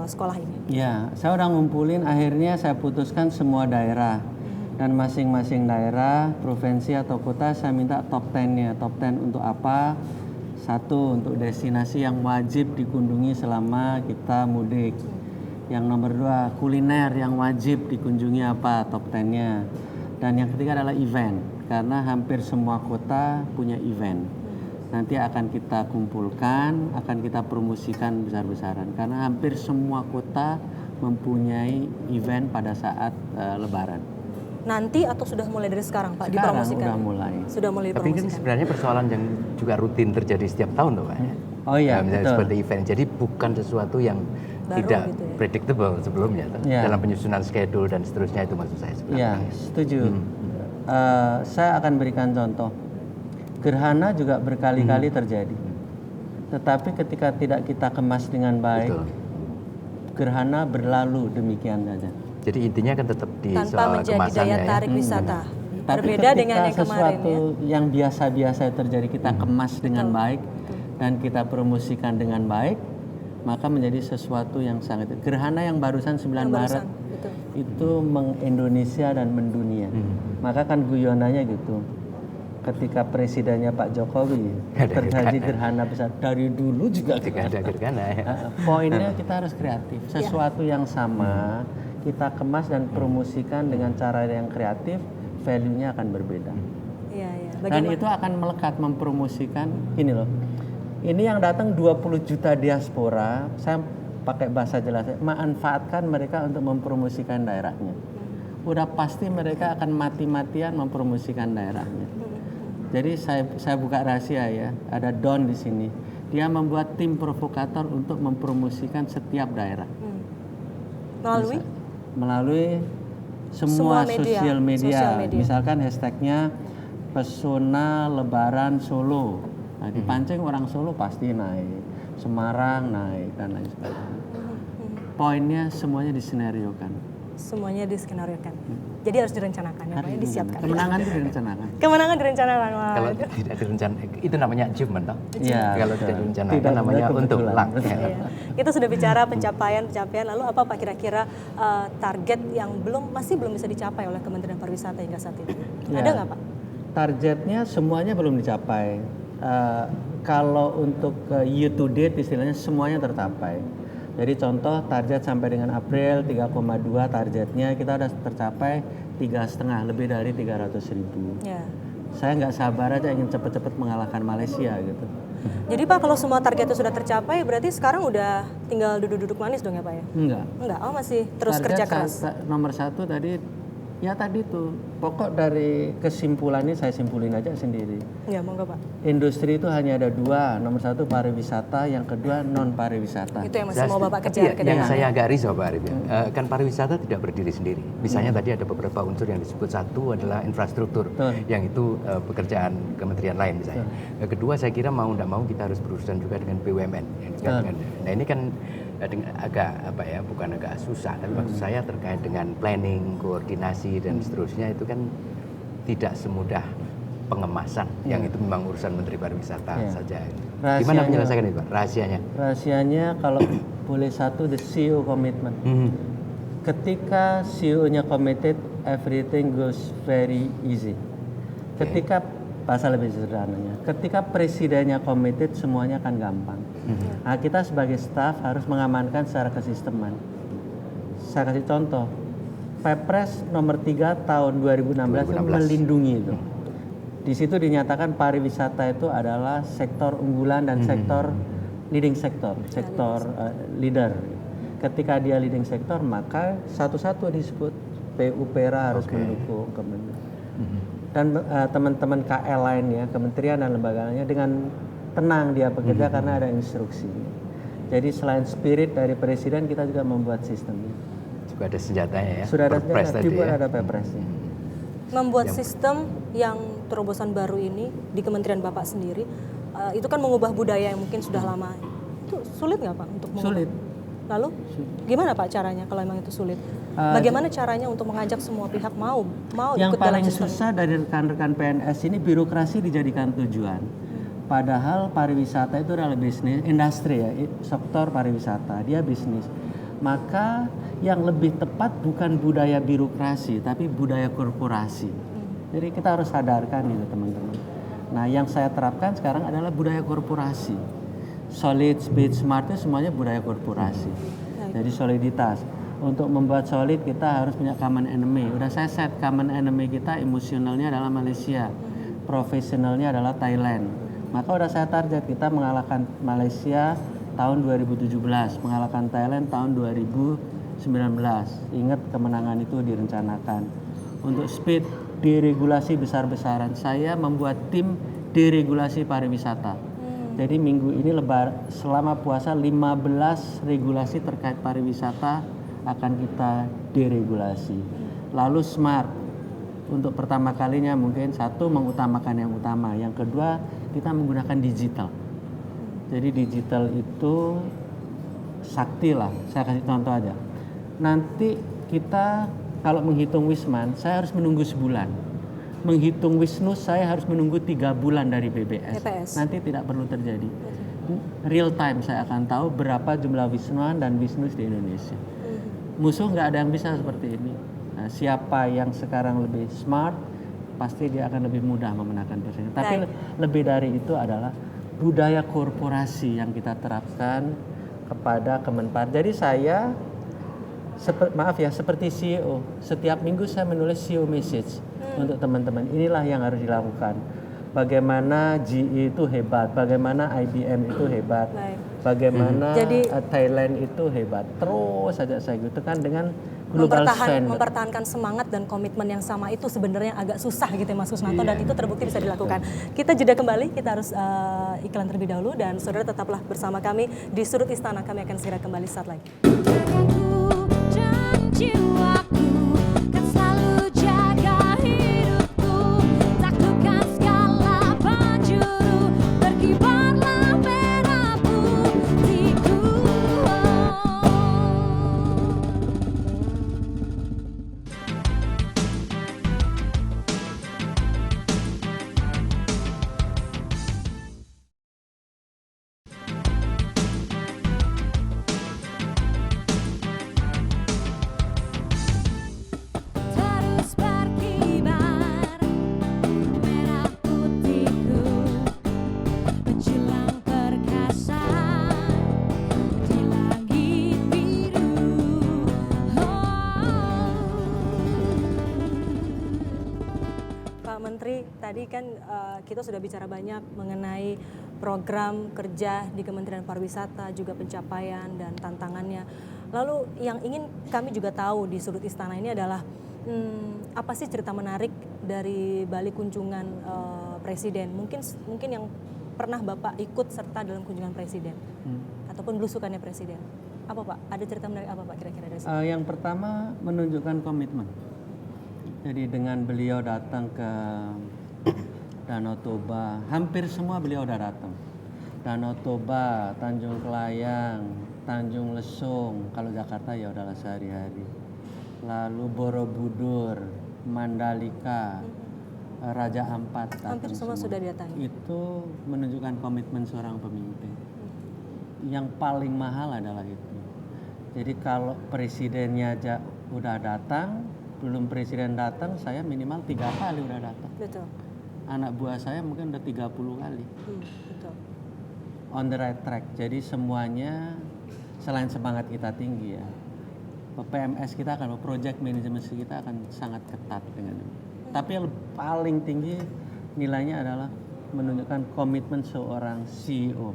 sekolah ini?
Ya, saya udah ngumpulin, akhirnya saya putuskan semua daerah. Dan masing-masing daerah, provinsi atau kota saya minta top 10-nya. Top 10 untuk apa? 1, untuk destinasi yang wajib dikunjungi selama kita mudik. Yang nomor 2, kuliner yang wajib dikunjungi apa? Top 10-nya. Dan yang ketiga adalah event. Karena hampir semua kota punya event. Nanti akan kita kumpulkan, akan kita promosikan besar-besaran. Karena hampir semua kota mempunyai event pada saat lebaran.
Nanti atau sudah mulai dari sekarang Pak
Sekarang
dipromosikan?
udah mulai.
Sudah mulai
Tapi ini
dipromosikan.
sebenarnya persoalan yang juga rutin terjadi setiap tahun loh Pak.
Oh iya,
Misalnya
betul.
seperti event. Jadi bukan sesuatu yang
Baru
tidak
gitu ya.
predictable sebelumnya.
Ya.
Dalam penyusunan schedule dan seterusnya itu maksud saya sebenarnya.
Ya, setuju. Saya akan berikan contoh. Gerhana juga berkali-kali terjadi. Tetapi ketika tidak kita kemas dengan baik,
Betul.
gerhana berlalu demikian saja.
Jadi intinya kan tetap di
Tanpa
soal
menjadi
kemasannya
daya
ya.
tarik wisata.
Tapi
Berbeda
ketika
dengan yang kemarin
sesuatu
ya.
yang biasa-biasa terjadi kita kemas dengan baik dan kita promosikan dengan baik, maka menjadi sesuatu yang sangat. Gerhana yang barusan 9 Maret
betul.
itu meng-Indonesia dan mendunia. Maka kan guyonannya gitu. Ketika presidennya Pak Jokowi terjadi gerhana besar, dari dulu juga
Jika ada gerhana ya.
poinnya kita harus kreatif. Sesuatu yang sama kita kemas dan promosikan dengan cara yang kreatif, value-nya akan berbeda.
Iya, iya.
Dan
Bagaimana?
itu akan melekat mempromosikan ini loh. Ini yang datang 20 juta diaspora, saya pakai bahasa jelas, manfaatkan mereka untuk mempromosikan daerahnya. Udah pasti mereka akan mati-matian mempromosikan daerahnya. Jadi saya buka rahasia ya, ada Don di sini. Dia membuat tim provokator untuk mempromosikan setiap daerah. Melalui semua sosial media. Misalkan hashtagnya Pesona Lebaran Solo. Nah, dipancing orang Solo pasti naik, Semarang naik dan lain sebagainya. Poinnya semuanya disenariokan.
Semuanya diskenariokan. Jadi harus direncanakan ya Pak, ya, disiapkan.
Kemenangan itu direncanakan.
Kemenangan direncanakan. Wah.
Kalau tidak direncanakan, itu namanya achievement toh.
Iya,
Kalau
betul.
tidak direncanakan
Tidak
namanya
benar,
untuk
kebetulan.
luck.
Iya. Kita sudah bicara pencapaian, lalu apa Pak kira-kira target yang masih belum bisa dicapai oleh Kementerian Pariwisata hingga saat ini?
Ya.
Ada nggak Pak?
Targetnya semuanya belum dicapai. Kalau untuk year to date istilahnya semuanya tercapai. Jadi contoh target sampai dengan April 3,2 targetnya kita sudah tercapai 3,5, lebih dari 300.000.
Ya.
Saya nggak sabar aja ingin cepat-cepat mengalahkan Malaysia gitu.
Jadi Pak kalau semua target itu sudah tercapai berarti sekarang udah tinggal duduk-duduk manis dong ya Pak ya?
Enggak.
Enggak, oh masih terus
Target
kerja keras.
nomor 1 tadi Ya tadi tuh, pokok dari kesimpulannya saya simpulin aja sendiri.
Ya, monggo Pak.
Industri itu hanya ada dua, nomor satu pariwisata, yang kedua non pariwisata.
Itu yang masih mau Bapak
Tapi
kejar ke
yang
depan.
saya agak risau Pak Arif ya, kan pariwisata tidak berdiri sendiri. Misalnya tadi ada beberapa unsur yang disebut, satu adalah infrastruktur, yang itu pekerjaan kementerian lain misalnya. Kedua saya kira mau tidak mau kita harus berurusan juga dengan BUMN. Nah ini kan agak apa ya, bukan agak susah, tapi maksud saya terkait dengan planning, koordinasi dan seterusnya itu kan tidak semudah pengemasan, yang itu memang urusan Menteri Pariwisata saja. Gimana menyelesaikan itu Pak, rahasianya?
Rahasianya kalau boleh satu, the CEO commitment. Ketika CEO-nya committed, everything goes very easy. Ketika bahasa lebih sederhananya, ketika presidennya committed, semuanya akan gampang. Nah, kita sebagai staff harus mengamankan secara kesisteman. Saya kasih contoh, Perpres nomor 3 tahun 2016 itu melindungi itu. Di situ dinyatakan pariwisata itu adalah sektor unggulan dan sektor leading sektor, leader. Ketika dia leading sektor, maka satu-satu disebut PUPera harus mendukung. Dan teman-teman KL lainnya, kementerian dan lembaga lainnya dengan tenang dia bekerja karena ada instruksi. Jadi selain spirit dari presiden, kita juga membuat sistemnya.
Juga ada senjatanya ya.
Sudah ada
Perpres
senjata,
tadi
juga
ya.
ada Perpresnya.
Membuat sistem yang terobosan baru ini di Kementerian Bapak sendiri, itu kan mengubah budaya yang mungkin sudah lama. Itu sulit nggak Pak untuk mengubah?
Sulit.
Lalu gimana Pak caranya kalau memang itu sulit? Bagaimana caranya untuk mengajak semua pihak mau
yang
ikut dalam
paling
sistem?
susah dari rekan-rekan PNS ini, birokrasi dijadikan tujuan. Padahal pariwisata itu adalah bisnis, industri ya, sektor pariwisata, dia bisnis. Maka yang lebih tepat bukan budaya birokrasi, tapi budaya korporasi. Jadi kita harus sadarkan itu teman-teman. Nah yang saya terapkan sekarang adalah budaya korporasi. Solid, speed, smart itu semuanya budaya korporasi. Jadi soliditas. Untuk membuat solid kita harus punya common enemy. Udah saya set common enemy kita, emosionalnya adalah Malaysia, profesionalnya adalah Thailand. Maka udah saya target kita mengalahkan Malaysia tahun 2017, mengalahkan Thailand tahun 2019. Ingat kemenangan itu direncanakan. Untuk speed, deregulasi besar-besaran. Saya membuat tim deregulasi pariwisata. Jadi minggu ini selama puasa 15 regulasi terkait pariwisata akan kita deregulasi. Lalu smart, untuk pertama kalinya mungkin satu mengutamakan yang utama, yang kedua kita menggunakan digital. Jadi digital itu sakti lah, saya kasih contoh aja. Nanti kita kalau menghitung Wisman, saya harus menunggu sebulan. Menghitung Wisnus, saya harus menunggu 3 bulan dari BPS. Nanti tidak perlu terjadi. Real time saya akan tahu berapa jumlah Wisnuan dan Wisnus di Indonesia. Musuh nggak ada yang bisa seperti ini. Nah, siapa yang sekarang lebih smart, pasti dia akan lebih mudah memenangkan persaingan. Tapi lebih dari itu adalah budaya korporasi yang kita terapkan kepada Kemenpar. Jadi saya, seperti CEO, setiap minggu saya menulis CEO message untuk teman-teman. Inilah yang harus dilakukan. Bagaimana GE itu hebat, bagaimana IBM itu hebat, bagaimana Thailand itu hebat. Terus saja saya gitu kan dengan global standard.
Mempertahankan semangat dan komitmen yang sama itu sebenarnya agak susah gitu ya Mas Kusnanto, dan itu terbukti bisa dilakukan. Kita jeda kembali, kita harus iklan terlebih dahulu, dan saudara tetaplah bersama kami di Sudut Istana. Kami akan segera kembali saat lagi.
Dan jiwaku kan selalu jaga hidupku, taklukkan segala penjuru, berkibarlah merah putihku. Terus berkibar merah putihku, menjulang perkasa di langit biru.
Pak Menteri, tadi kan kita sudah bicara banyak mengenai program kerja di Kementerian Pariwisata, juga pencapaian dan tantangannya. Lalu yang ingin kami juga tahu di Sudut Istana ini adalah apa sih cerita menarik dari Bali kunjungan Presiden? Mungkin yang pernah Bapak ikut serta dalam kunjungan Presiden ataupun belusukannya Presiden. Apa Pak? Ada cerita menarik apa Pak kira-kira dari sini?
Yang pertama menunjukkan komitmen. Jadi dengan beliau datang ke Danau Toba, hampir semua beliau udah datang. Danau Toba, Tanjung Kelayang, Tanjung Lesung, kalau Jakarta ya udahlah sehari-hari. Lalu Borobudur, Mandalika, Raja Ampat.
Hampir semua sudah didatangi.
Itu menunjukkan komitmen seorang pemimpin. Yang paling mahal adalah itu. Jadi kalau presidennya aja udah datang, belum presiden datang, saya minimal 3 kali udah datang.
Betul.
Anak buah saya mungkin udah 30 kali.
Betul.
On the right track. Jadi semuanya selain semangat kita tinggi ya, PMS kita akan, project management kita akan sangat ketat dengan ini. Tapi yang paling tinggi nilainya adalah menunjukkan komitmen seorang CEO.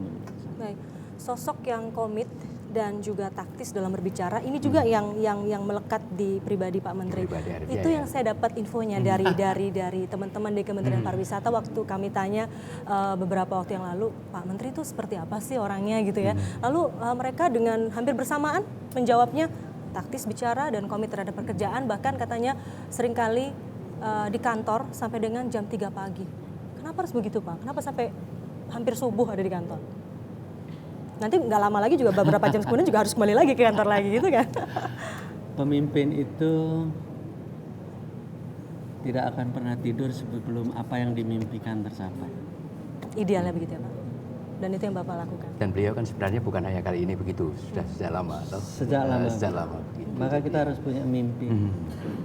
Baik, sosok yang komit dan juga taktis dalam berbicara, ini juga yang melekat di pribadi Pak Menteri. Itu yang saya dapat infonya dari teman-teman di Kementerian Pariwisata waktu kami tanya beberapa waktu yang lalu, Pak Menteri itu seperti apa sih orangnya gitu ya. Lalu mereka dengan hampir bersamaan menjawabnya taktis bicara dan komit terhadap pekerjaan, bahkan katanya seringkali di kantor sampai dengan jam 3 pagi. Kenapa harus begitu Pak? Kenapa sampai hampir subuh ada di kantor? Nanti nggak lama lagi juga beberapa jam kemudian juga harus kembali lagi ke kantor lagi gitu kan?
Pemimpin itu tidak akan pernah tidur sebelum apa yang dimimpikan tercapai.
Idealnya begitu ya Pak? Dan itu yang Bapak lakukan?
Dan beliau kan sebenarnya bukan hanya kali ini begitu, sudah sejak lama.
Sejak lama.
Begitu.
Maka kita harus punya mimpi.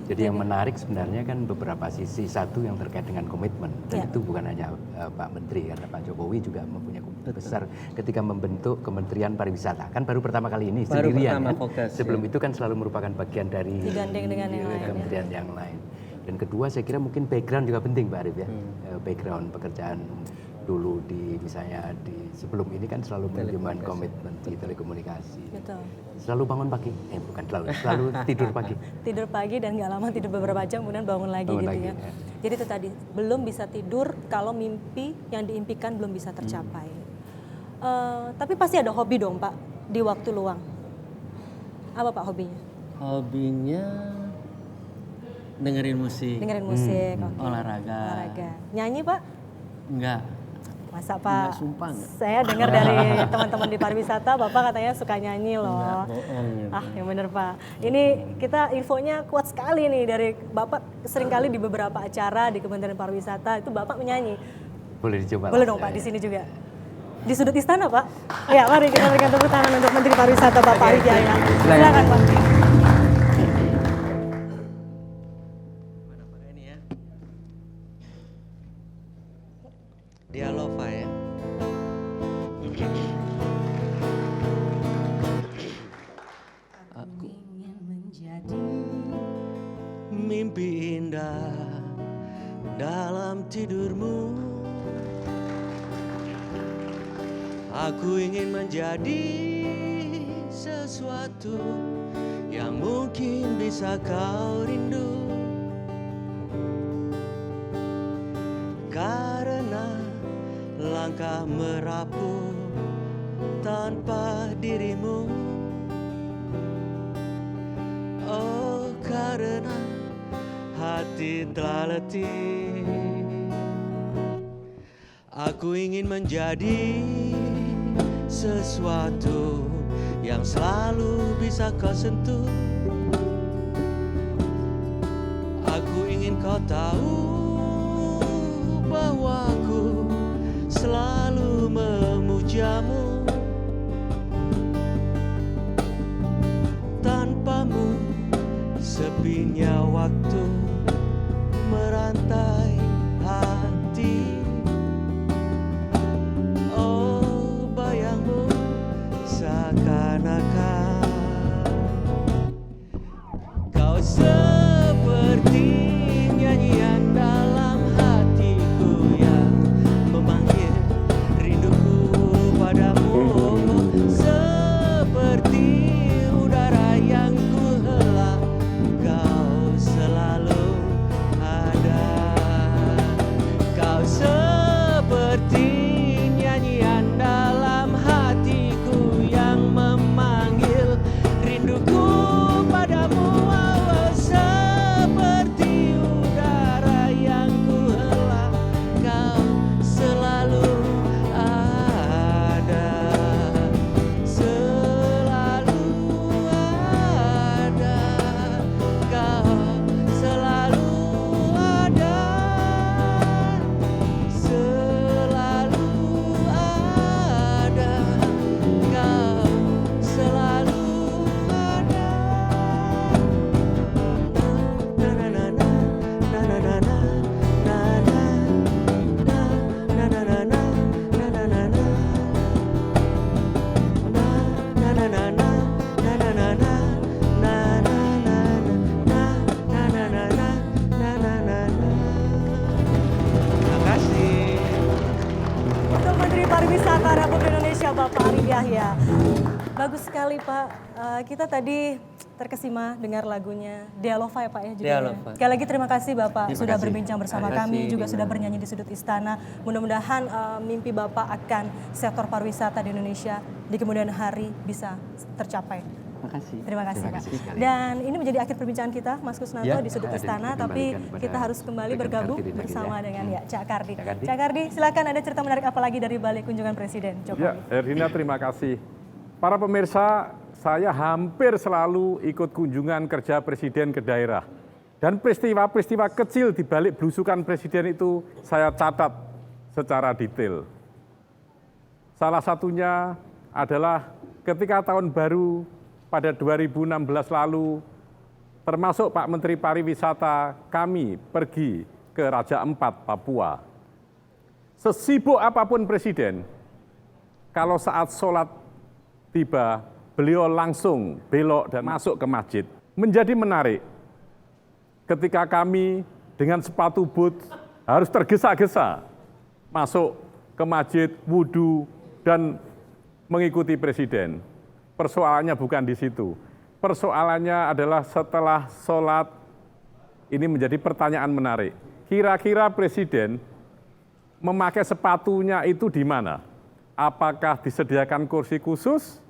Jadi yang menarik sebenarnya kan beberapa sisi. Satu yang terkait dengan komitmen. Dan itu bukan hanya Pak Menteri, karena Pak Jokowi juga mempunyai komitmen besar ketika membentuk Kementerian Pariwisata. Kan baru pertama kali ini sendirian kan. Sebelum itu kan selalu merupakan bagian dari
digandeng dengan yang lain,
kementerian yang lain. Dan kedua saya kira mungkin background juga penting Pak Arif ya. Background pekerjaan dulu misalnya sebelum ini kan selalu menunjukkan komitmen di telekomunikasi.
Betul.
Selalu bangun pagi, bukan selalu tidur pagi.
Tidur pagi dan nggak lama tidur beberapa jam kemudian bangun lagi gitu ya. Jadi itu tadi belum bisa tidur kalau mimpi yang diimpikan belum bisa tercapai. Tapi pasti ada hobi dong Pak di waktu luang. Apa Pak hobinya?
Hobinya dengerin musik.
Dengerin musik. Okay.
Olahraga.
Nyanyi Pak?
Enggak.
Masa Pak?
Enggak, sumpah enggak.
Saya dengar dari teman-teman di pariwisata, Bapak katanya suka nyanyi loh.
Enggak, bohong gitu.
Yang bener Pak. Ini kita infonya kuat sekali nih dari Bapak seringkali di beberapa acara di Kementerian Pariwisata itu Bapak menyanyi.
Boleh dicoba.
Boleh dong Pak, di sini juga. Di sudut istana Pak. Ya mari kita berikan tepuk tangan untuk Menteri Pariwisata Bapak Arif Yahya. Silakan Pak.
Dialova ya. Aku ingin menjadi mimpi indah dalam tidurmu. Aku ingin menjadi sesuatu yang mungkin bisa kau rindu. Karena langkah merapuh tanpa dirimu. Oh, karena hati telah letih. Aku ingin menjadi sesuatu yang selalu bisa kau sentuh. Aku ingin kau tahu bahwa aku selalu memujamu. Tanpamu sepinya waktu merantai hati. Oh, bayangmu seakan-akan kau seperti nyanyian dalam hatiku yang memanggil rinduku padamu. Seperti udara yang ku hela, kau selalu
Parlemen Republik Indonesia Bapak Arief Yahya. Bagus sekali Pak, kita tadi terkesima dengar lagunya Dealova ya Pak ya judulnya.
Dealova.
Sekali lagi terima kasih Bapak
Terima
sudah
kasih.
berbincang bersama
Terima
kami,
kasih,
juga
Dina.
sudah bernyanyi di sudut istana. Mudah-mudahan mimpi Bapak akan sektor pariwisata di Indonesia di kemudian hari bisa tercapai.
Terima kasih.
Terima kasih
Terima
Pak.
kasih sekali.
Dan ini menjadi akhir perbincangan kita Mas Kusnanto
Ya,
di sudut
ada
istana,
dikembalikan
tapi
kepada
kita harus kembali
rekan
bergabung
Kartini lagi
bersama
ya.
dengan ya Cak Kardi.
Cak Kardi.
Cak Kardi, silakan ada cerita menarik apa lagi dari balik kunjungan Presiden Jokowi?
Ya, Herina terima kasih. Para pemirsa, saya hampir selalu ikut kunjungan kerja Presiden ke daerah. Dan peristiwa-peristiwa kecil di balik belusukan Presiden itu saya catat secara detail. Salah satunya adalah ketika tahun baru pada 2016 lalu, termasuk Pak Menteri Pariwisata, kami pergi ke Raja Ampat, Papua. Sesibuk apapun Presiden, kalau saat sholat tiba, beliau langsung belok dan masuk ke masjid. Menjadi menarik ketika kami dengan sepatu boot harus tergesa-gesa masuk ke masjid, wudhu, dan mengikuti Presiden. Persoalannya bukan di situ. Persoalannya adalah setelah sholat, ini menjadi pertanyaan menarik. Kira-kira Presiden memakai sepatunya itu di mana? Apakah disediakan kursi khusus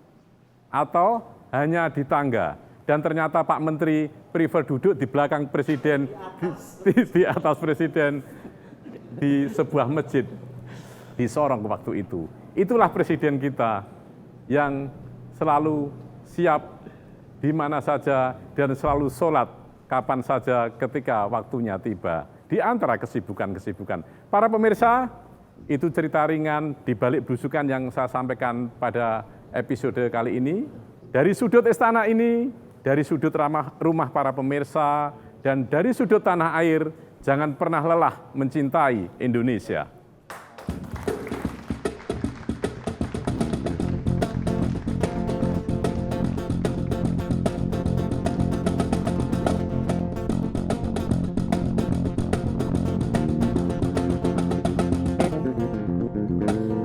atau hanya di tangga? Dan ternyata Pak Menteri prefer duduk di belakang Presiden, di atas Presiden, di sebuah masjid di Sorong waktu itu. Itulah Presiden kita yang selalu siap di mana saja dan selalu sholat kapan saja ketika waktunya tiba. Di antara kesibukan-kesibukan. Para pemirsa, itu cerita ringan di balik belusukan yang saya sampaikan pada episode kali ini. Dari sudut istana ini, dari sudut rumah para pemirsa, dan dari sudut tanah air, jangan pernah lelah mencintai Indonesia.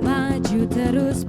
Maju terus